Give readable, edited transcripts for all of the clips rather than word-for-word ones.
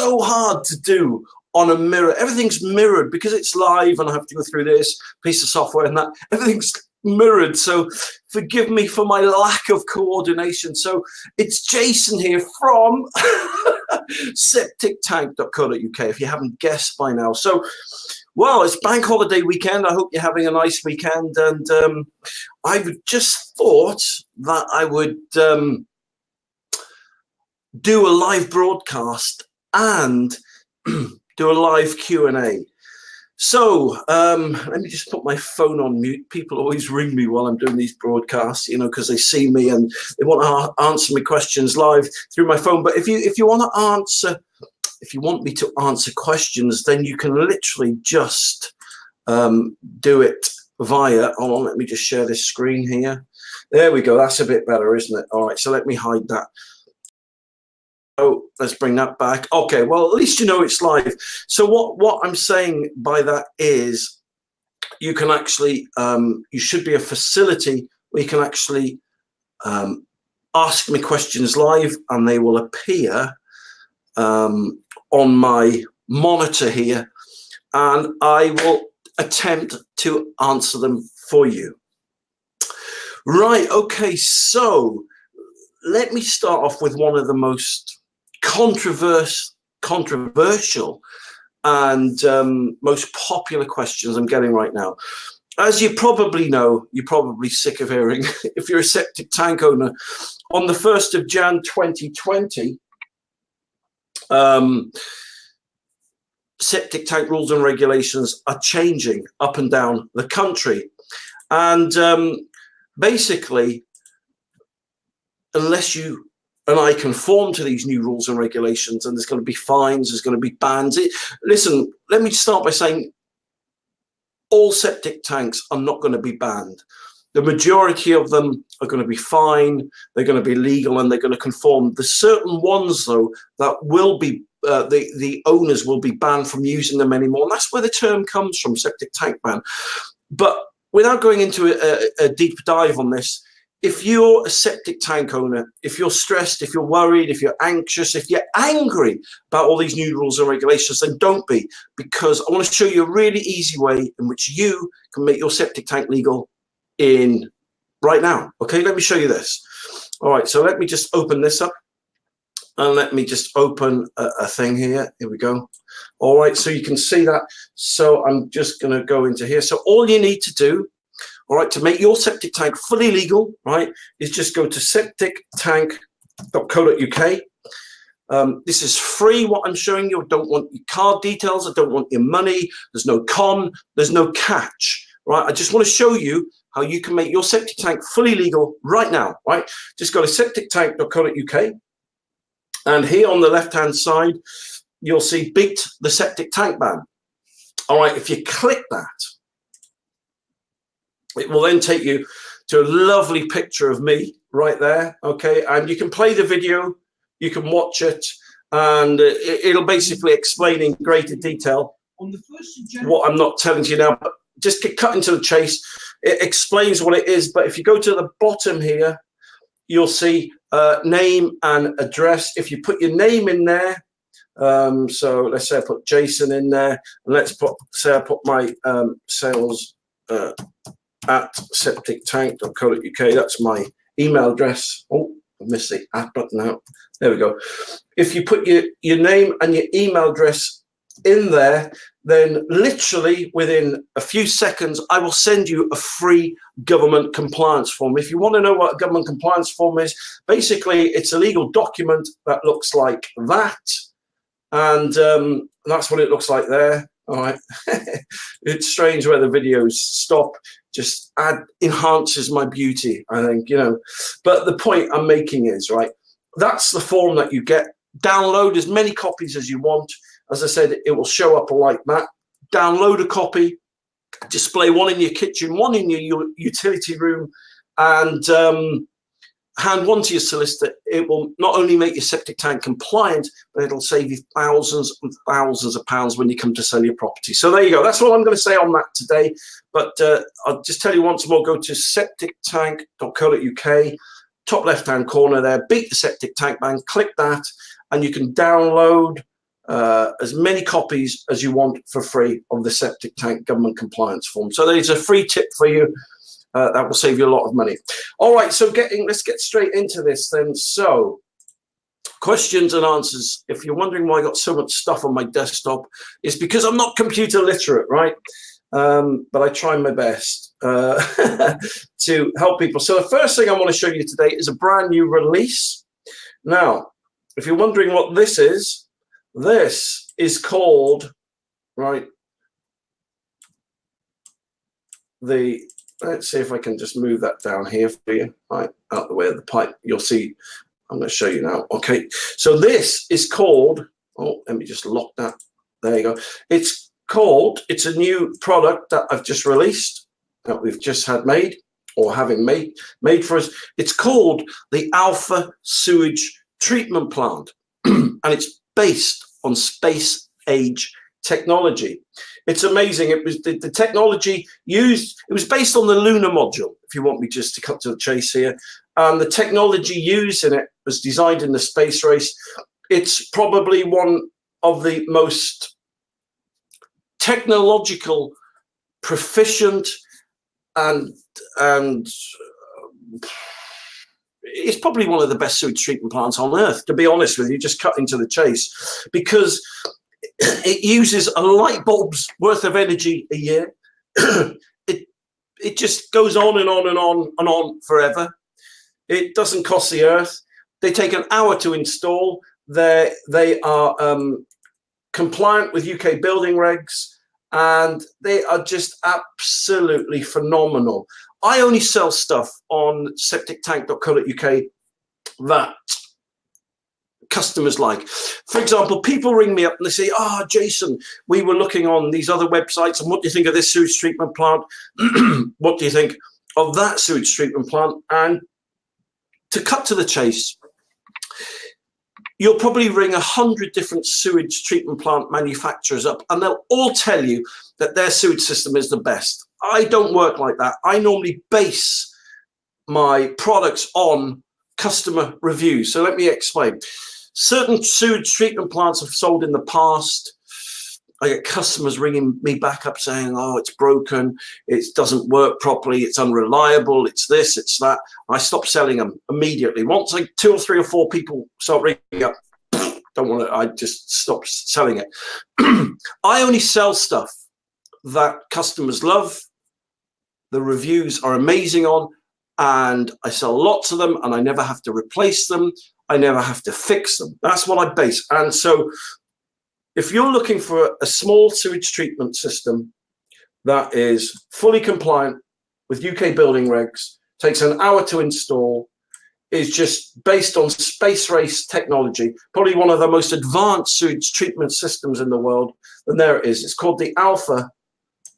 so hard to do on a mirror. Everything's mirrored because it's live and I have to go through this piece of software and that. Everything's mirrored, so forgive me for my lack of coordination. So it's Jason here from septictank.co.uk, if you haven't guessed by now. So, well, it's bank holiday weekend. I hope you're having a nice weekend, and I just thought that I would do a live broadcast and do a live Q&A. So let me just put my phone on mute. People always ring me while I'm doing these broadcasts, you know, because they see me and they want to answer me questions live through my phone. But if you want to answer, if you want me to answer questions, then you can literally just do it via. Hold on, let me just share this screen here. There we go. That's a bit better, isn't it? All right. So let me hide that. Oh, let's bring that back. Okay, well, at least you know it's live. So what I'm saying by that is you can actually, you should be a facility where you can actually ask me questions live and they will appear on my monitor here, and I will attempt to answer them for you. Right, okay, so let me start off with one of the most controversial and most popular questions I'm getting right now. As you probably know, you're probably sick of hearing, if you're a septic tank owner, on the 1st of Jan 2020, septic tank rules and regulations are changing up and down the country. And basically, unless you and I conform to these new rules and regulations, and there's going to be fines, there's going to be bans. Listen, let me start by saying all septic tanks are not going to be banned. The majority of them are going to be fine, they're going to be legal, and they're going to conform. There's certain ones, though, that will be, the owners will be banned from using them anymore. And that's where the term comes from, septic tank ban. But without going into a deep dive on this, if you're a septic tank owner, if you're stressed, if you're worried, if you're anxious, if you're angry about all these new rules and regulations, then don't be, because I want to show you a really easy way in which you can make your septic tank legal in right now. Okay, let me show you this. All right, so let me just open this up and let me just open a thing here. Here we go. All right, so you can see that. So I'm just going to go into here. So all you need to do, all right, to make your septic tank fully legal, right, is just go to septictank.co.uk. This is free, what I'm showing you. I don't want your card details. I don't want your money. There's no con. There's no catch, right? I just want to show you how you can make your septic tank fully legal right now, right? Just go to septictank.co.uk. And here on the left-hand side, you'll see Beat the Septic Tank Ban. All right, if you click that, it will then take you to a lovely picture of me right there, okay? And you can play the video, you can watch it, and it'll basically explain in greater detail on the 1st of January what I'm not telling you now, but just get cut into the chase. It explains what it is, but if you go to the bottom here, you'll see name and address. If you put your name in there, so let's say I put Jason in there, and let's say I put my sales at septictank.co.uk. That's my email address. Oh, I missed the add button out. There we go. If you put your name and your email address in there, then literally within a few seconds, I will send you a free government compliance form. If you want to know what a government compliance form is, basically it's a legal document that looks like that. And that's what it looks like there. All right. It's strange where the videos stop. Just enhances my beauty, I think, you know. But the point I'm making is, right, that's the form that you get. Download as many copies as you want. As I said, it will show up like that. Download a copy, display one in your kitchen, one in your utility room, and hand one to your solicitor. It will not only make your septic tank compliant, but it'll save you thousands and thousands of pounds when you come to sell your property. So there you go. That's all I'm going to say on that today. But I'll just tell you once more, go to septictank.co.uk, top left-hand corner there, Beat the Septic Tank Ban, click that, and you can download as many copies as you want for free of the septic tank government compliance form. So there's a free tip for you. That will save you a lot of money. All right, so let's get straight into this then. So questions and answers. If you're wondering why I got so much stuff on my desktop, it's because I'm not computer literate, right? But I try my best to help people. So the first thing I want to show you today is a brand new release. Now, if you're wondering what this is called, right, let's see if I can just move that down here for you, right, out the way of the pipe. You'll see, I'm going to show you now. Okay, so this is called, oh, let me just lock that. There you go. It's a new product that I've just released, that we've just had made, or having made for us. It's called the Alpha Sewage Treatment Plant, and it's based on space age technology. It's amazing. It was the technology used. It was based on the lunar module, if you want me just to cut to the chase here. And the technology used in it was designed in the space race. It's probably one of the most technological, proficient, and it's probably one of the best sewage treatment plants on earth, to be honest with you, just cutting to the chase, because it uses a light bulb's worth of energy a year. It just goes on and on and on and on forever. It doesn't cost the earth. They take an hour to install. They are compliant with UK building regs, and they are just absolutely phenomenal. I only sell stuff on septictank.co.uk that customers like. For example, people ring me up and they say, "Ah, Jason, we were looking on these other websites, and what do you think of this sewage treatment plant? What do you think of that sewage treatment plant?" And to cut to the chase, you'll probably ring 100 different sewage treatment plant manufacturers up, and they'll all tell you that their sewage system is the best. I don't work like that. I normally base my products on customer reviews. So let me explain. Certain sewage treatment plants have sold in the past. I get customers ringing me back up saying, "Oh, it's broken, it doesn't work properly, it's unreliable, it's this, it's that." I stop selling them immediately. Once like 2 or 3 or 4 people start ringing up, don't want to, I just stop selling it. I only sell stuff that customers love, the reviews are amazing on, and I sell lots of them, and I never have to replace them. I never have to fix them. That's what I base. And so if you're looking for a small sewage treatment system that is fully compliant with UK building regs, takes an hour to install, is just based on space race technology, probably one of the most advanced sewage treatment systems in the world, then there it is. It's called the Alpha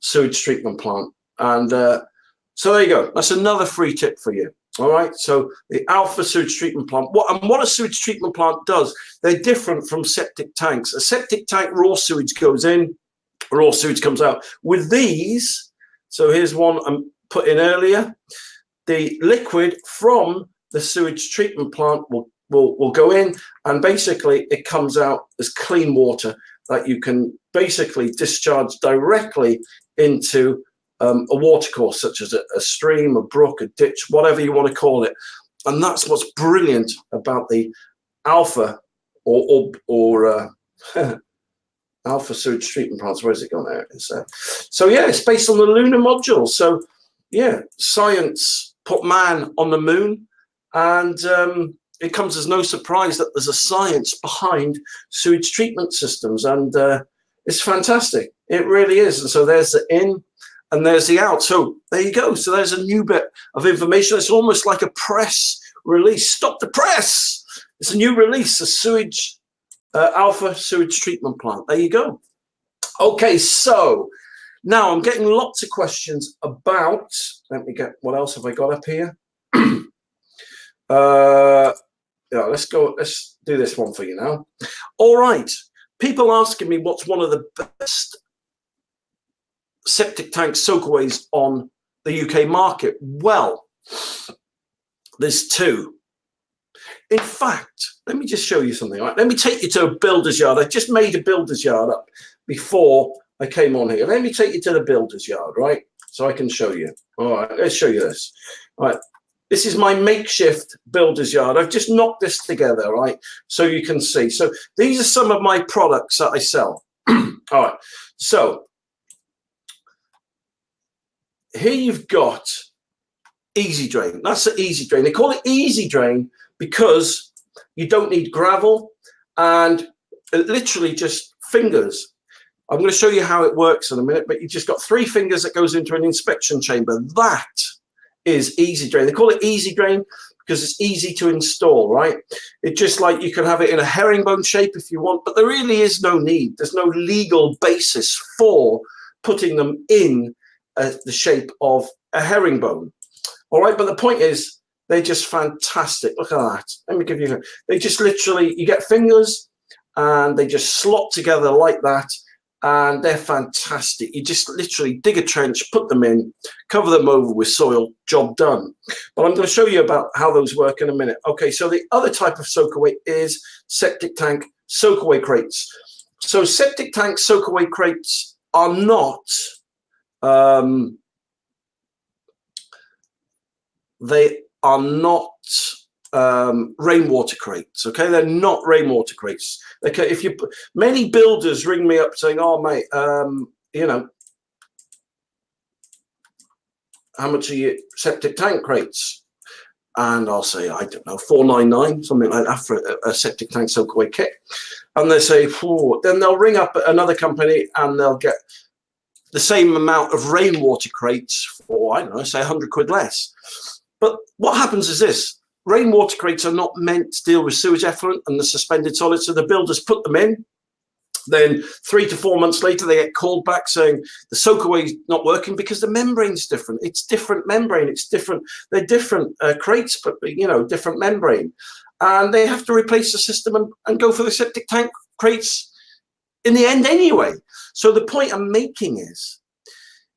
Sewage Treatment Plant. And so there you go. That's another free tip for you. All right, so the Alpha Sewage Treatment Plant. What a sewage treatment plant does, they're different from septic tanks. A septic tank, raw sewage goes in, raw sewage comes out. With these, so here's one I put in earlier, the liquid from the sewage treatment plant will go in, and basically it comes out as clean water that you can basically discharge directly into a watercourse, such as a stream, a brook, a ditch, whatever you want to call it. And that's what's brilliant about the Alpha or Alpha sewage treatment plants. Where's it gone there? So yeah, it's based on the lunar module. So yeah, science put man on the moon, and it comes as no surprise that there's a science behind sewage treatment systems, and it's fantastic. It really is. And so there's the in, and there's the out. So there you go. So there's a new bit of information. It's almost like a press release. Stop the press. It's a new release, a sewage, Alpha Sewage Treatment Plant. There you go. Okay, so now I'm getting lots of questions about, let me get, what else have I got up here? Yeah, let's do this one for you now. All right. People asking me what's one of the best septic tank soakaways on the UK market. Well, there's two. In fact, let me just show you something. Right? Let me take you to a builder's yard. I just made a builder's yard up before I came on here. Let me take you to the builder's yard, right? So I can show you. All right, let's show you this. All right, this is my makeshift builder's yard. I've just knocked this together, right? So you can see. So these are some of my products that I sell. All right, so here you've got Easy Drain. That's the Easy Drain. They call it Easy Drain because you don't need gravel and it literally just fingers. I'm going to show you how it works in a minute, but you've just got 3 fingers that goes into an inspection chamber. That is Easy Drain. They call it Easy Drain because it's easy to install, right? It's just like you can have it in a herringbone shape if you want, but there really is no need. There's no legal basis for putting them in the shape of a herringbone. All right, but the point is, they're just fantastic. Look at that. Let me give you, they just literally, you get fingers and they just slot together like that. And they're fantastic. You just literally dig a trench, put them in, cover them over with soil, job done. But I'm going to show you about how those work in a minute. Okay, so the other type of soakaway is septic tank soakaway crates. So septic tank soakaway crates are not, they are not rainwater crates. Okay, they're not rainwater crates. Okay, if you, many builders ring me up saying, "Oh mate, you know, how much are your septic tank crates?" And I'll say, I don't know, $499, something like that for a septic tank soakaway kit. And they say, "Oh," then they'll ring up another company and they'll get the same amount of rainwater crates for, I don't know, say 100 quid less. But what happens is this. Rainwater crates are not meant to deal with sewage effluent and the suspended solids, so the builders put them in. Then 3 to 4 months later, they get called back saying the soakaway is not working because the membrane's different. It's different membrane. It's different. They're different crates, but you know, different membrane, and they have to replace the system and go for the septic tank crates in the end anyway. So the point I'm making is,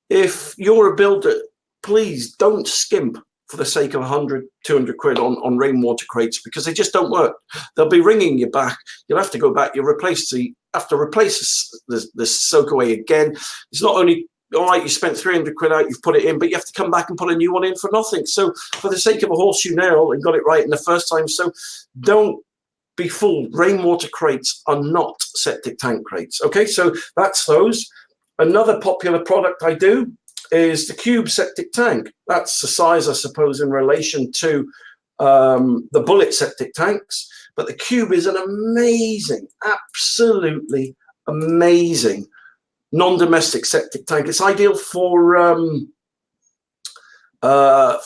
if you're a builder, please don't skimp for the sake of 100, 200 quid on rainwater crates, because they just don't work. They'll be ringing you back. You'll have to go back. You'll have to replace the soakaway again. It's not only, all right, you spent 300 quid out, you've put it in, but you have to come back and put a new one in for nothing. So for the sake of a horseshoe nail, and got it right in the first time. So don't be fooled. Rainwater crates are not septic tank crates. Okay, so that's those. Another popular product I do is the cube septic tank. That's the size, I suppose, in relation to the bullet septic tanks. But the cube is an amazing, absolutely amazing non-domestic septic tank. It's ideal for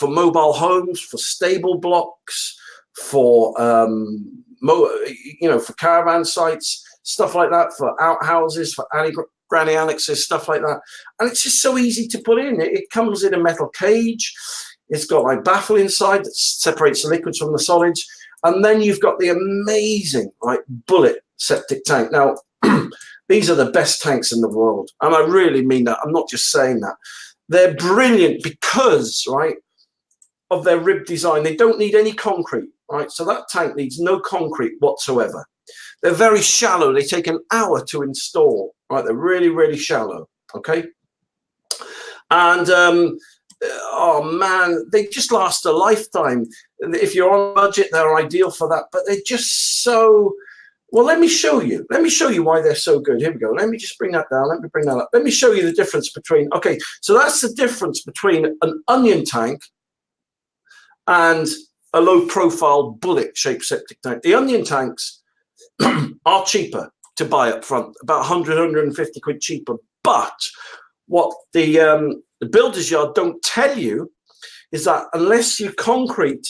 mobile homes, for stable blocks, for for caravan sites, stuff like that, for outhouses, for granny annexes, stuff like that. And it's just so easy to put in. It comes in a metal cage. It's got like baffle inside that separates the liquids from the solids. And then you've got the amazing bullet septic tank. Now, these are the best tanks in the world. And I really mean that. I'm not just saying that. They're brilliant because, of their rib design. They don't need any concrete, So that tank needs no concrete whatsoever. They're very shallow. They take an hour to install, They're really, really shallow, okay? And, oh, man, they just last a lifetime. If you're on budget, they're ideal for that. But they're just so... Well, let me show you. Let me show you why they're so good. Here we go. Let me just bring that down. Let me bring that up. Let me show you the difference between... Okay, so that's the difference between an onion tank and a low-profile bullet-shaped septic tank. The onion tanks are cheaper to buy up front, about 100, 150 quid cheaper. But what the builder's yard don't tell you is that unless you concrete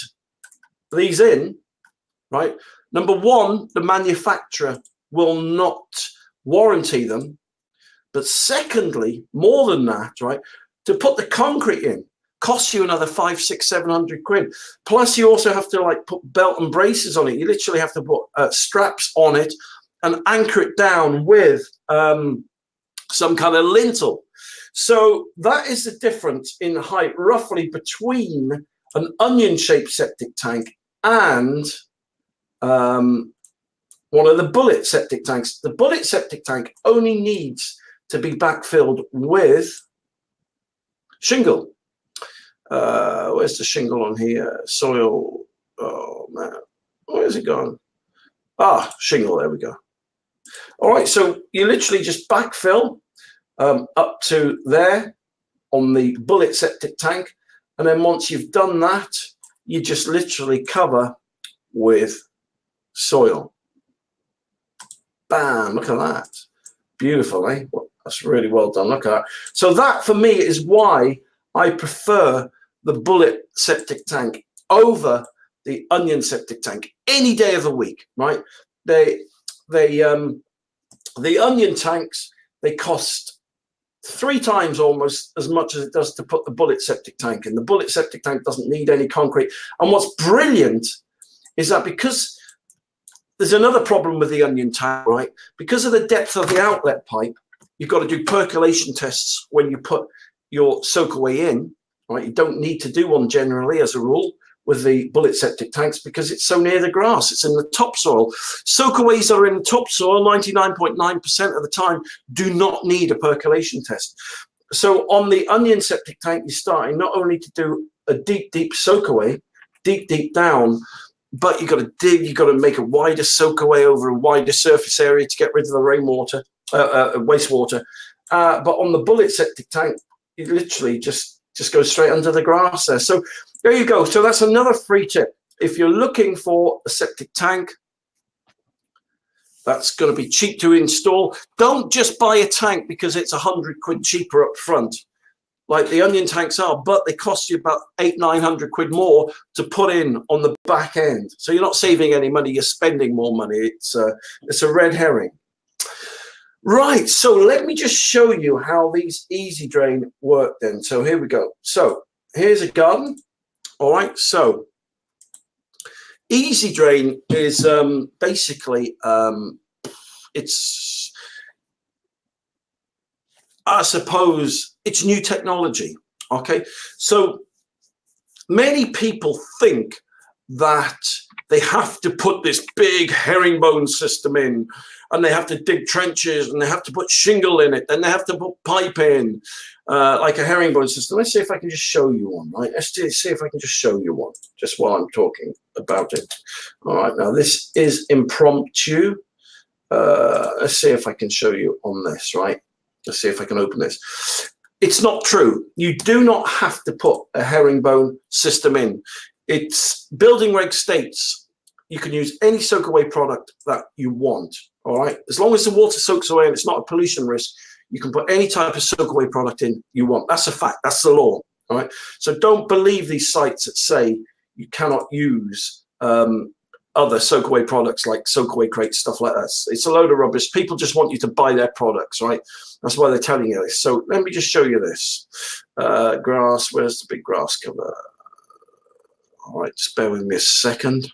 these in, number one, the manufacturer will not warranty them. But secondly, more than that, to put the concrete in costs you another 500, 600, 700 quid. Plus, you also have to put belt and braces on it. You literally have to put straps on it and anchor it down with some kind of lintel. So that is the difference in height, roughly between an onion-shaped septic tank and one of the bullet septic tanks. The bullet septic tank only needs to be backfilled with shingle. Where's the shingle on here? Soil. Oh man, where's it gone? Ah, shingle. There we go. All right, so you literally just backfill up to there on the bullet septic tank, and then once you've done that, you just literally cover with soil. Bam! Look at that. Beautiful, eh? Well, that's really well done. Look at that. So that, for me, is why I prefer the bullet septic tank over the onion septic tank any day of the week, right? The onion tanks, they cost 3 times almost as much as it does to put the bullet septic tank in. The bullet septic tank doesn't need any concrete. And what's brilliant is that because there's another problem with the onion tank, right? Because of the depth of the outlet pipe, you've got to do percolation tests when you put your soakaway in, right? You don't need to do one generally as a rule with the bullet septic tanks because it's so near the grass. It's in the topsoil. Soakaways that are in the topsoil 99.9% of the time do not need a percolation test. So on the onion septic tank, you're starting not only to do a deep, deep soakaway, deep down, but you've got to dig, you've got to make a wider soakaway over a wider surface area to get rid of the rainwater, wastewater. But on the bullet septic tank, you literally just go straight under the grass there. So there you go. So that's another free tip. If you're looking for a septic tank that's going to be cheap to install, don't just buy a tank because it's 100 quid cheaper up front, like the onion tanks are, but they cost you about 800-900 quid more to put in on the back end. So you're not saving any money, you're spending more money. It's a red herring. Right, so let me just show you how these easy drain work then. So here we go. So here's a garden. All right, so easy drain is basically, it's, I suppose, it's new technology, okay? So many people think that they have to put this big herringbone system in, and they have to dig trenches, and they have to put shingle in it, and they have to put pipe in, like a herringbone system. Let's see if I can just show you one, right? Let's see if I can just show you one, just while I'm talking about it. All right, now this is impromptu. Let's see if I can show you on this, right? Let's see if I can open this. It's not true. You do not have to put a herringbone system in. It's building reg states you can use any soak-away product that you want, all right? As long as the water soaks away and it's not a pollution risk, you can put any type of soak-away product in you want. That's a fact. That's the law, all right? So don't believe these sites that say you cannot use other soak-away products like soak-away crates, stuff like that. It's a load of rubbish. People just want you to buy their products, right? That's why they're telling you this. So let me just show you this. Grass, where's the big grass cover? All right, just bear with me a second.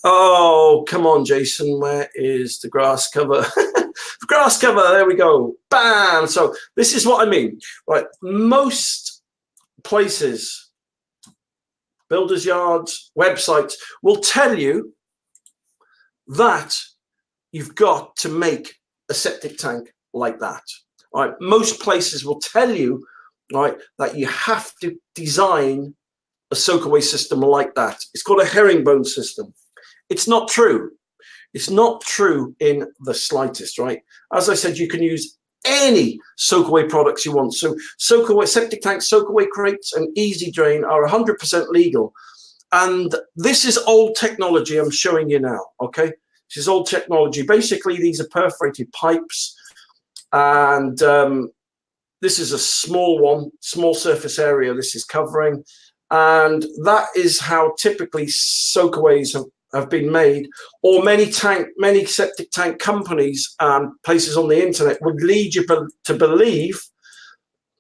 Oh, come on, Jason, where is the grass cover? The grass cover, there we go. Bam! So this is what I mean. Right, most places, builders' yards, websites will tell you that you've got to make a septic tank like that. All right, most places will tell you, right, that you have to design a soak-away system like that. It's called a herringbone system. It's not true. It's not true in the slightest, right? As I said, you can use any soak-away products you want. So soak-away septic tanks, soak-away crates, and easy drain are 100% legal. And this is old technology I'm showing you now, okay? This is old technology. Basically, these are perforated pipes, and this is a small one, small surface area this is covering. And that is how typically soakaways have been made, or many septic tank companies and places on the internet would lead you to believe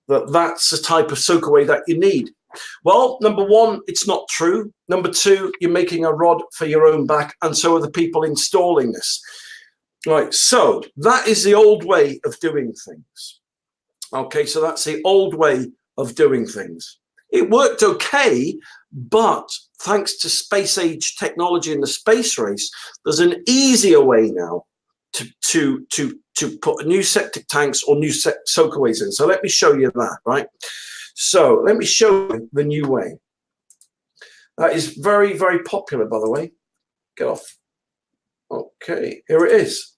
that that's the type of soakaway that you need. Well, number one, it's not true. Number two, you're making a rod for your own back, and so are the people installing this. Right, so that is the old way of doing things. Okay, so that's the old way of doing things. It worked okay, but thanks to space age technology in the space race, there's an easier way now to put new septic tanks or new soakaways in. So let me show you that, right? So let me show you the new way. That is very, very popular, by the way. Get off. Okay, here it is.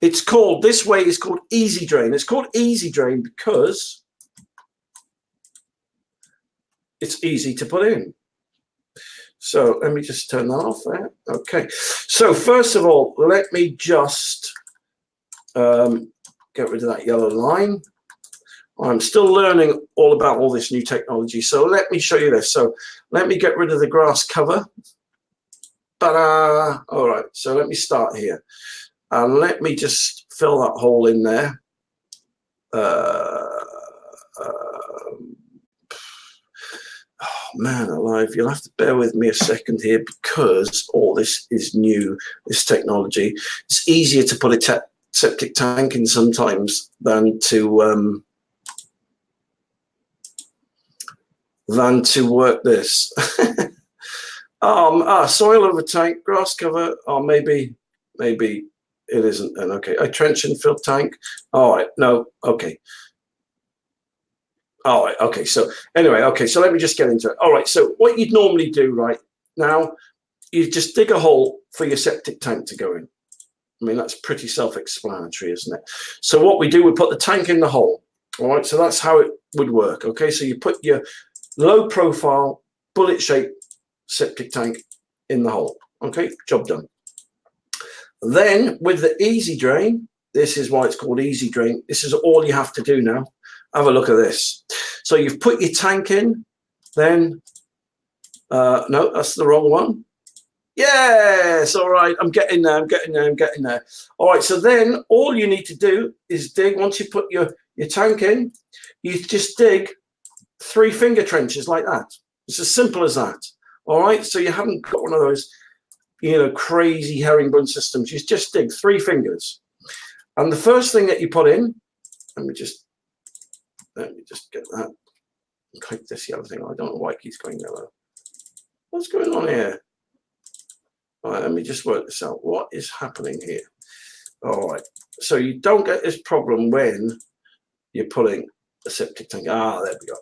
It's called, this way is called Easy Drain. It's called Easy Drain because it's easy to put in. So let me just turn that off there. Okay. So first of all, let me just get rid of that yellow line. I'm still learning all about all this new technology. So let me show you this. So let me get rid of the grass cover. Ta-da! All right. So let me start here. And let me just fill that hole in there. Oh man alive, you'll have to bear with me a second here because all this is new, this technology. It's easier to put a septic tank in sometimes than to work this. Soil over tank, grass cover. Oh, maybe it isn't then. Okay, a trench and fill tank. All right, no, okay. All right, okay, so anyway, okay, so let me just get into it. All right, so what you'd normally do right now, you just dig a hole for your septic tank to go in. I mean, that's pretty self-explanatory, isn't it? So what we do, we put the tank in the hole. All right, so that's how it would work. Okay, so you put your low profile, bullet-shaped septic tank in the hole. Okay, job done. Then with the Easy Drain, this is why it's called Easy Drain. This is all you have to do now. Have a look at this. So you've put your tank in, then, no, that's the wrong one. Yes, all right, I'm getting there, I'm getting there, I'm getting there. All right, so then all you need to do is dig. Once you put your tank in, you just dig 3 finger trenches like that. It's as simple as that. All right, so you haven't got one of those, you know, crazy herringbone systems. You just dig 3 fingers. And the first thing that you put in, let me just get that. Click this yellow thing. I don't know why it keeps going yellow. What's going on here? All right, let me just work this out. What is happening here? All right, so you don't get this problem when you're putting a septic tank. Ah, there we go.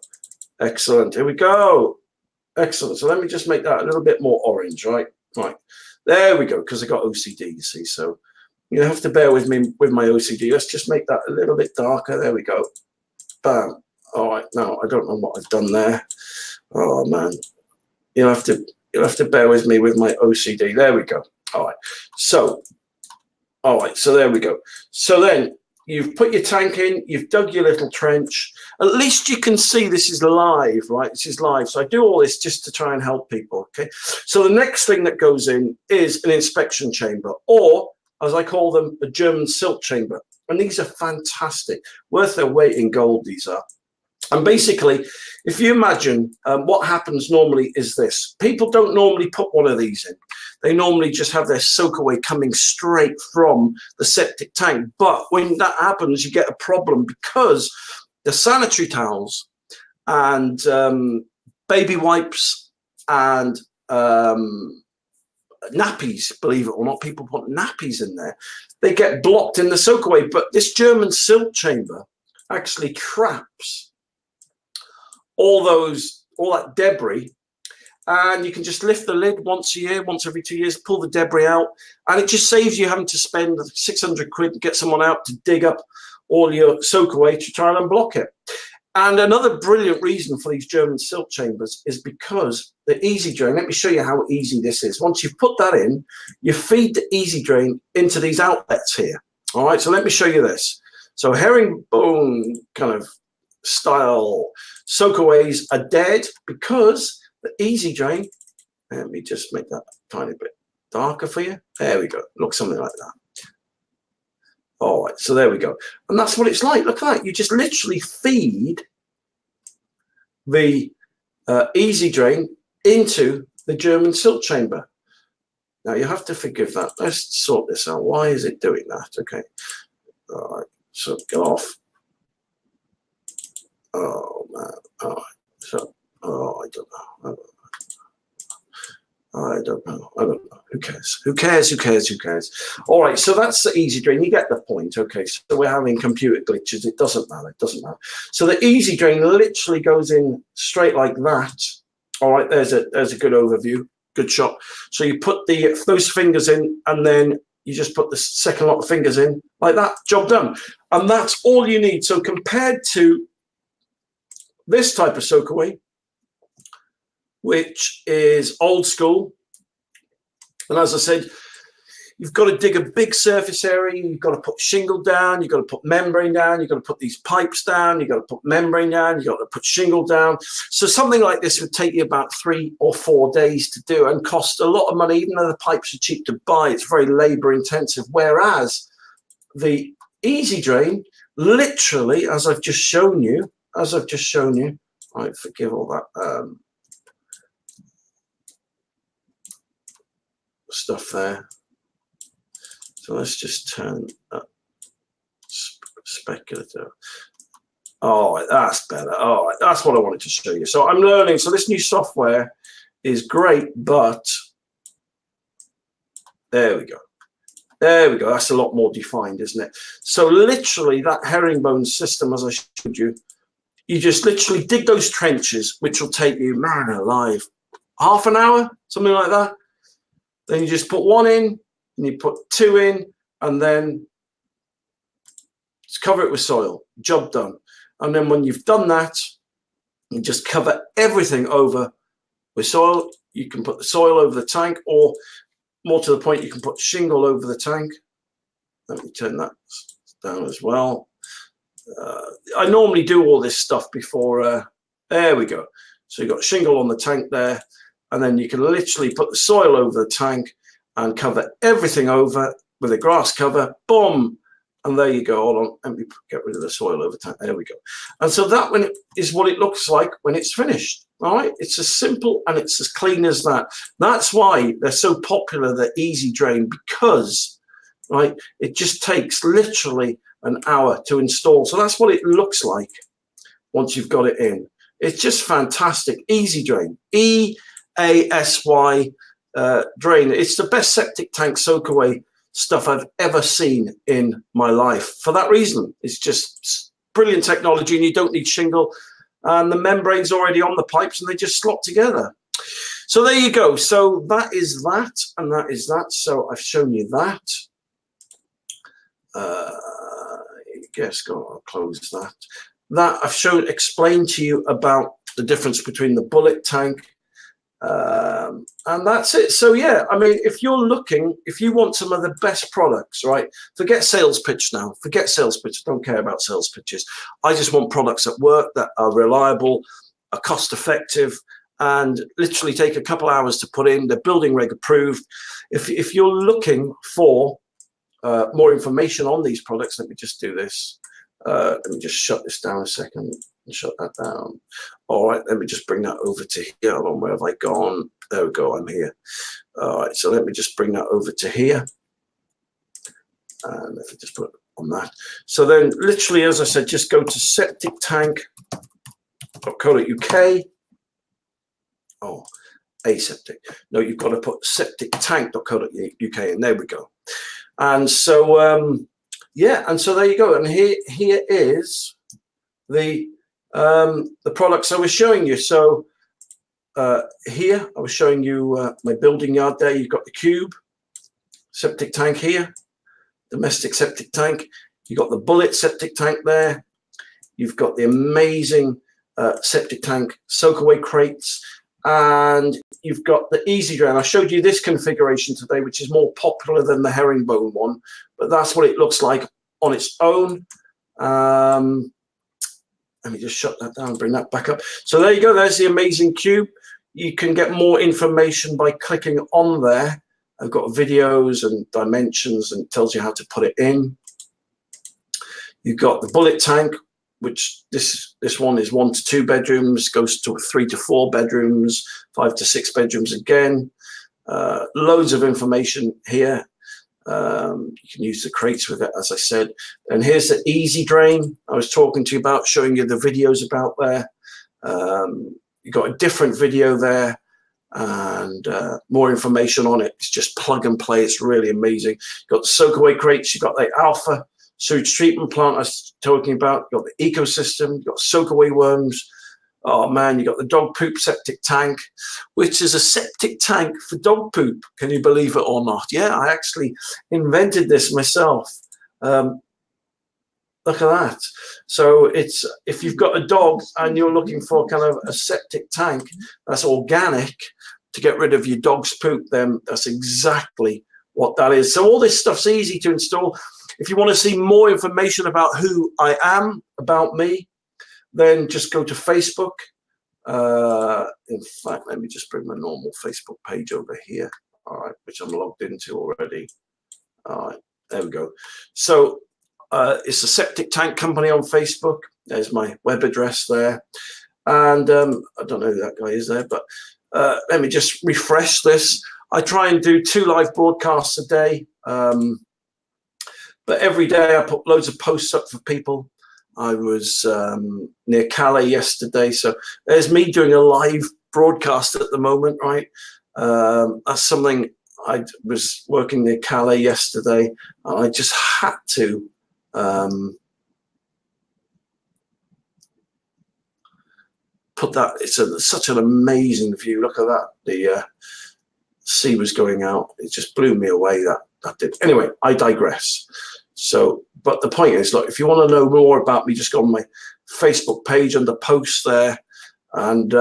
Excellent. Here we go. Excellent. So let me just make that a little bit more orange, right? Right. There we go, because I got OCD, you see. So you have to bear with me with my OCD. Let's just make that a little bit darker. There we go. Bam. All right. Now I don't know what I've done there. Oh man. You'll have to bear with me with my OCD. There we go. All right. So, all right. So there we go. So then you've put your tank in, you've dug your little trench. At least you can see this is live, right? This is live. So I do all this just to try and help people, okay? So the next thing that goes in is an inspection chamber, or as I call them, a German silt chamber. And these are fantastic, worth their weight in gold, these are. And basically, if you imagine what happens normally is this. People don't normally put one of these in. They normally just have their soakaway coming straight from the septic tank. But when that happens, you get a problem because the sanitary towels and baby wipes and nappies, believe it or not, people put nappies in there. They get blocked in the soakaway. But this German silt chamber actually traps all that debris, and you can just lift the lid once a year, once every 2 years, pull the debris out, and it just saves you having to spend 600 quid to get someone out to dig up all your soakaway to try and unblock it. And another brilliant reason for these German silt chambers is because the Easy Drain, let me show you how easy this is. Once you've put that in, you feed the Easy Drain into these outlets here. All right, so let me show you this. So herringbone kind of style soakaways are dead because the Easy Drain, let me just make that a tiny bit darker for you. There we go. Look, something like that. All right, so there we go. And that's what it's like. Look at that. You just literally feed the Easy Drain into the German silt chamber. Now, you have to forgive that. Let's sort this out. Why is it doing that? Okay. All right, so get off. Oh, man. All right. So, oh, I don't know. I don't know. Who cares? Who cares? Who cares? Who cares? All right. So that's the easy drain. You get the point. Okay. So we're having computer glitches. It doesn't matter. It doesn't matter. So the easy drain literally goes in straight like that. All right. There's a good overview. Good shot. So you put those fingers in, and then you just put the second lot of fingers in like that. Job done. And that's all you need. So compared to this type of soakaway, which is old school. And as I said, you've got to dig a big surface area. You've got to put shingle down. You've got to put membrane down. You've got to put these pipes down. You've got to put membrane down. You've got to put shingle down. So something like this would take you about 3 or 4 days to do and cost a lot of money, even though the pipes are cheap to buy. It's very labor intensive. Whereas the easy drain, literally, as I've just shown you, I forgive all that stuff there. So let's just turn up speculative. Oh, that's better. Oh, that's what I wanted to show you. So I'm learning. So this new software is great, but there we go. There we go. That's a lot more defined, isn't it? So literally that herringbone system, as I showed you, you just literally dig those trenches, which will take you, man alive, half an hour, something like that. Then you just put 1 in, and you put 2 in, and then just cover it with soil. Job done. And then when you've done that, you just cover everything over with soil. You can put the soil over the tank, or more to the point, you can put shingle over the tank. Let me turn that down as well. I normally do all this stuff before. There we go. So you've got shingle on the tank there, and then you can literally put the soil over the tank and cover everything over with a grass cover. Boom. And there you go. Hold on. Let me get rid of the soil over time. There we go. And so that one is what it looks like when it's finished. All right. It's as simple and it's as clean as that. That's why they're so popular, the easy drain, because, right, it just takes literally an hour to install. So that's what it looks like once you've got it in. It's just fantastic. Easy drain. EASY drain. It's the best septic tank soakaway stuff I've ever seen in my life. For that reason, it's just brilliant technology, and you don't need shingle, and the membrane's already on the pipes, and they just slot together. So there you go. So that is that, and that is that. So I've shown you that. Yes, go on, I'll close that. That I've explained to you about the difference between the bullet tank. And that's it. So yeah, I mean, if you're looking, if you want some of the best products, right, forget sales pitch now. Forget sales pitch. I don't care about sales pitches. I just want products that work, that are reliable, are cost effective, and literally take a couple hours to put in. They're building reg approved. If you're looking for more information on these products, let me just do this. Let me just shut this down a second. Shut that down. All right, let me just bring that over to here. Hold on, where have I gone? There we go, I'm here. All right, so let me just bring that over to here. And if I just put it on that. So then literally, as I said, just go to septictank.co.uk. Oh, aseptic. No, you've got to put septictank.co.uk, and there we go. And so, yeah, and so there you go. And here is the products I was showing you. So here I was showing you my building yard there. You've got the cube septic tank here, domestic septic tank. You've got the bullet septic tank there. You've got the amazing septic tank soakaway crates, and you've got the easy drain. I showed you this configuration today, which is more popular than the herringbone one, but that's what it looks like on its own. Let me just shut that down, bring that back up. So there you go. There's the amazing cube. You can get more information by clicking on there. I've got videos and dimensions, and it tells you how to put it in. You've got the bullet tank, which this one is 1 to 2 bedrooms, goes to 3 to 4 bedrooms, 5 to 6 bedrooms again. Loads of information here. You can use the crates with it, as I said. And here's the easy drain I was talking to you about, showing you the videos about there. You've got a different video there and more information on it. It's just plug and play. It's really amazing. You've got the soakaway crates. You've got the alpha sewage treatment plant I was talking about. You've got the ecosystem. You've got soakaway worms. Oh man, you got the dog poop septic tank, which is a septic tank for dog poop. Can you believe it or not? Yeah, I actually invented this myself. Look at that. So it's, if you've got a dog and you're looking for kind of a septic tank that's organic to get rid of your dog's poop, then that's exactly what that is. So all this stuff's easy to install. If you want to see more information about who I am, about me, then just go to Facebook. In fact, let me just bring my normal Facebook page over here. All right, which I'm logged into already. All right, there we go. So it's a septic tank company on Facebook. There's my web address there. And I don't know who that guy is there, but let me just refresh this. I try and do 2 live broadcasts a day. But every day I put loads of posts up for people. I was near Calais yesterday. So there's me doing a live broadcast at the moment, right? That's something. I was working near Calais yesterday, and I just had to put that. It's such an amazing view. Look at that. The sea was going out. It just blew me away. That did. Anyway, I digress. So, but the point is, look, if you want to know more about me, just go on my Facebook page under posts there, and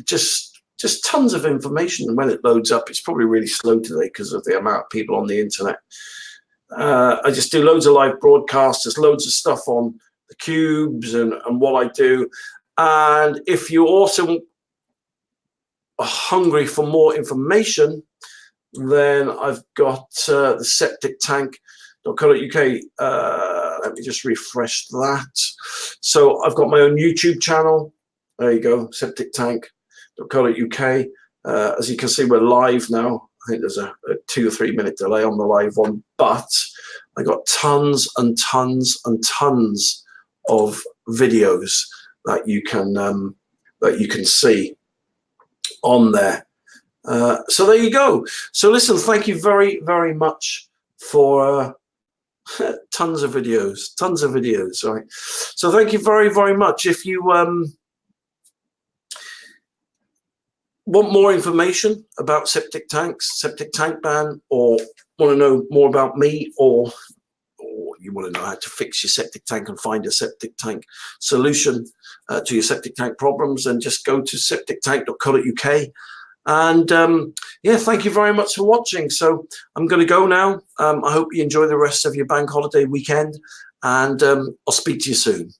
just tons of information. And when it loads up, it's probably really slow today because of the amount of people on the internet. I just do loads of live broadcasts. There's loads of stuff on the cubes and what I do. And if you also are hungry for more information, then I've got the Septic Tank.co.uk. Let me just refresh that. So I've got my own YouTube channel. There you go, Septic Tank.co.uk. As you can see, we're live now. I think there's a 2 or 3 minute delay on the live one, but I got tons and tons and tons of videos that you can see on there. So there you go. So listen, thank you very, very much for tons of videos, right? So thank you very, very much. If you want more information about septic tanks, septic tank ban, or want to know more about me, or you want to know how to fix your septic tank and find a septic tank solution to your septic tank problems, then just go to septictank.co.uk. And yeah, thank you very much for watching. So I'm going to go now. I hope you enjoy the rest of your bank holiday weekend, and I'll speak to you soon.